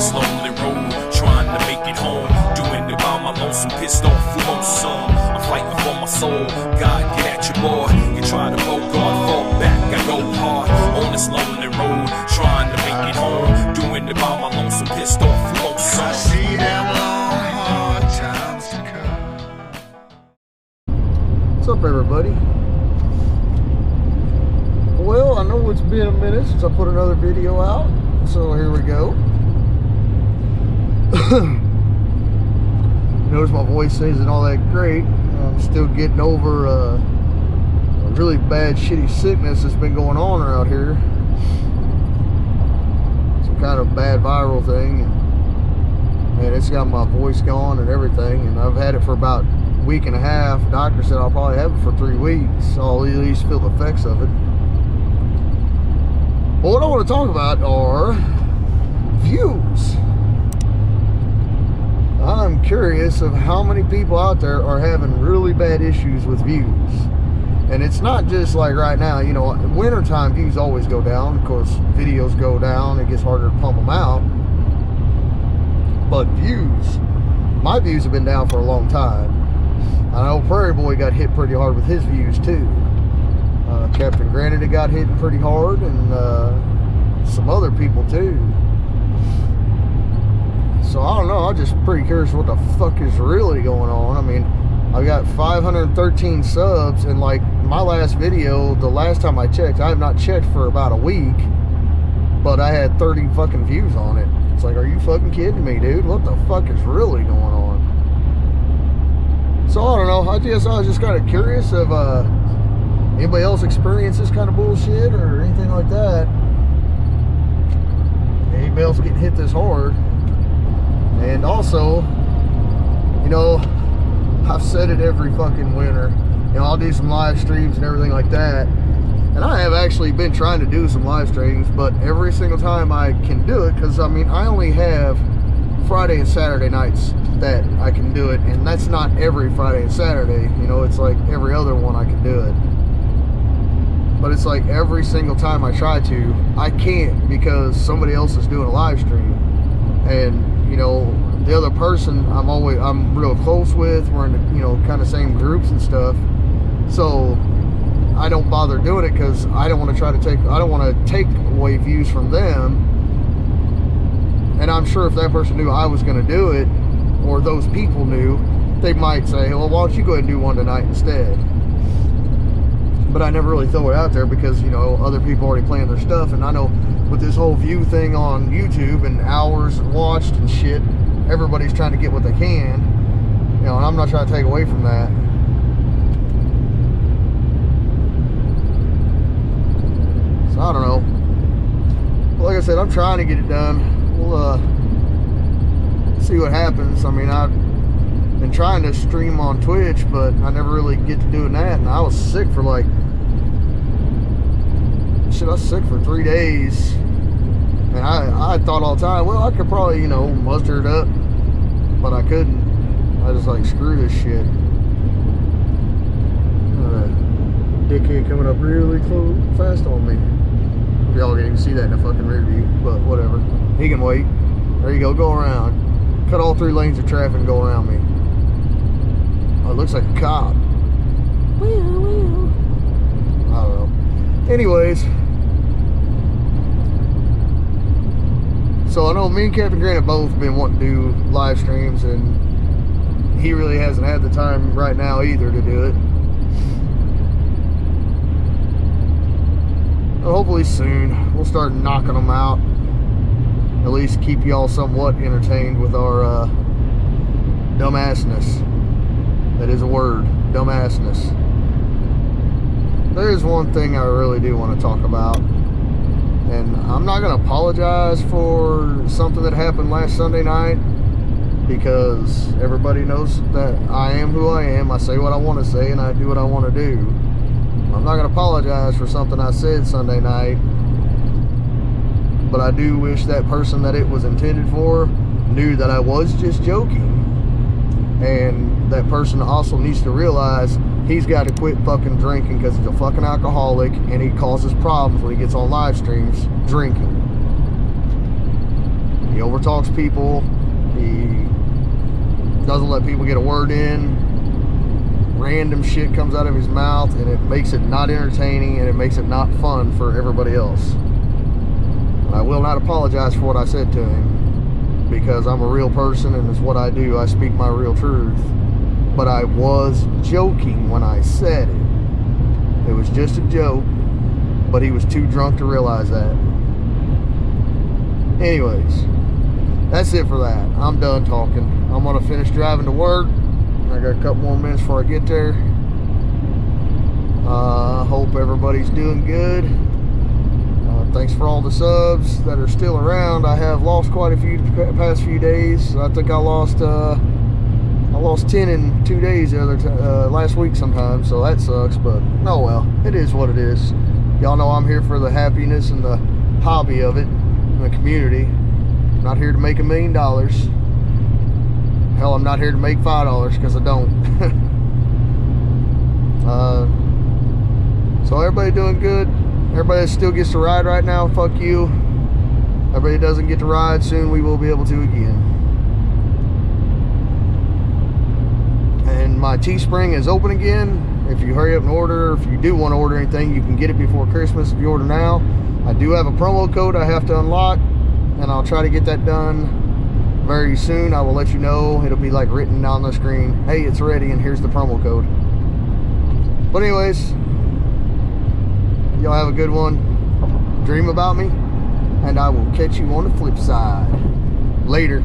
this lonely road, trying to make it home, doing it by my lonesome, pissed off who wants some. I'm fighting for my soul, God get at your boy. You try to go God, fall back, I go hard on this lonely road, trying to make it home, doing it by my lonesome, pissed off who wants some. I see them long hard times to come. What's up, everybody? Well, I know it's been a minute since I put another video out, so here we go. Notice my voice isn't all that great. I'm still getting over a really bad, shitty sickness that's been going on around here. Some kind of bad viral thing, and it's got my voice gone and everything. And I've had it for about a week and a half. Doctor said I'll probably have it for 3 weeks, so I'll at least feel the effects of it. But what I want to talk about are views. I'm curious of how many people out there are having really bad issues with views. And it's not just like right now, you know, wintertime views always go down. Of course, videos go down, it gets harder to pump them out. But views, my views have been down for a long time. I know Prairie Boy got hit pretty hard with his views too. Captain Granite got hit pretty hard, and some other people too. So I don't know, I'm just pretty curious what the fuck is really going on. I mean, I got 513 subs, and like my last video, the last time I checked, I have not checked for about a week, but I had 30 fucking views on it. It's like, are you fucking kidding me, dude? What the fuck is really going on? So I don't know, I was just kind of curious if anybody else experience this kind of bullshit or anything like that. Anybody else getting hit this hard? And also, you know, I've said it every fucking winter, you know, I'll do some live streams and everything like that. And I have actually been trying to do some live streams, but every single time I can do it, because I mean, I only have Friday and Saturday nights that I can do it, and that's not every Friday and Saturday, you know, it's like every other one I can do it. But it's like every single time I try to, I can't, because somebody else is doing a live stream. And, you know, the other person I'm real close with, we're in the, you know, kind of same groups and stuff. So I don't bother doing it because I don't want to take away views from them. And I'm sure if that person knew I was going to do it, or those people knew, they might say, well, why don't you go ahead and do one tonight instead? But I never really throw it out there because, you know, other people already playing their stuff. And I know with this whole view thing on YouTube and hours watched and shit, everybody's trying to get what they can, you know, and I'm not trying to take away from that. So I don't know. But like I said, I'm trying to get it done. We'll see what happens. I mean, I've been trying to stream on Twitch, but I never really get to doing that. And I was sick for like, I was sick for 3 days. And I thought all the time, well, I could probably, you know, muster it up, but I couldn't. I was like, screw this shit. Dickhead coming up really close, fast on me. Y'all can't even see that in the fucking rear view, but whatever. He can wait. There you go, go around. Cut all 3 lanes of traffic and go around me. Oh, it looks like a cop. I don't know. Anyways. So I know me and Captain Grant have both been wanting to do live streams, and he really hasn't had the time right now either to do it. But hopefully soon we'll start knocking them out. At least keep y'all somewhat entertained with our dumbassness. That is a word, dumbassness. There is one thing I really do want to talk about. And I'm not going to apologize for something that happened last Sunday night, because everybody knows that I am who I am. I say what I want to say and I do what I want to do. I'm not going to apologize for something I said Sunday night, but I do wish that person that it was intended for knew that I was just joking. And that person also needs to realize he's got to quit fucking drinking, because he's a fucking alcoholic and he causes problems when he gets on live streams drinking. He overtalks people. He doesn't let people get a word in. Random shit comes out of his mouth, and it makes it not entertaining, and it makes it not fun for everybody else. And I will not apologize for what I said to him, because I'm a real person and it's what I do. I speak my real truth. But I was joking when I said it. It was just a joke, but he was too drunk to realize that. Anyways, that's it for that. I'm done talking. I'm gonna finish driving to work. I got a couple more minutes before I get there. Hope everybody's doing good. Thanks for all the subs that are still around. I have lost quite a few the past few days. I think I lost 10 in 2 days the other last week sometime, so that sucks, but oh well, it is what it is. Y'all know I'm here for the happiness and the hobby of it, and the community. I'm not here to make $1 million. Hell, I'm not here to make $5 because I don't. So everybody doing good. Everybody that still gets to ride right now, fuck you. Everybody that doesn't get to ride, soon we will be able to again. And my Teespring is open again. If you hurry up and order, if you do want to order anything, you can get it before Christmas if you order now. I do have a promo code I have to unlock, and I'll try to get that done very soon. I will let you know. It'll be like written on the screen, hey, it's ready and here's the promo code. But anyways, y'all have a good one. Dream about me, and I will catch you on the flip side. Later.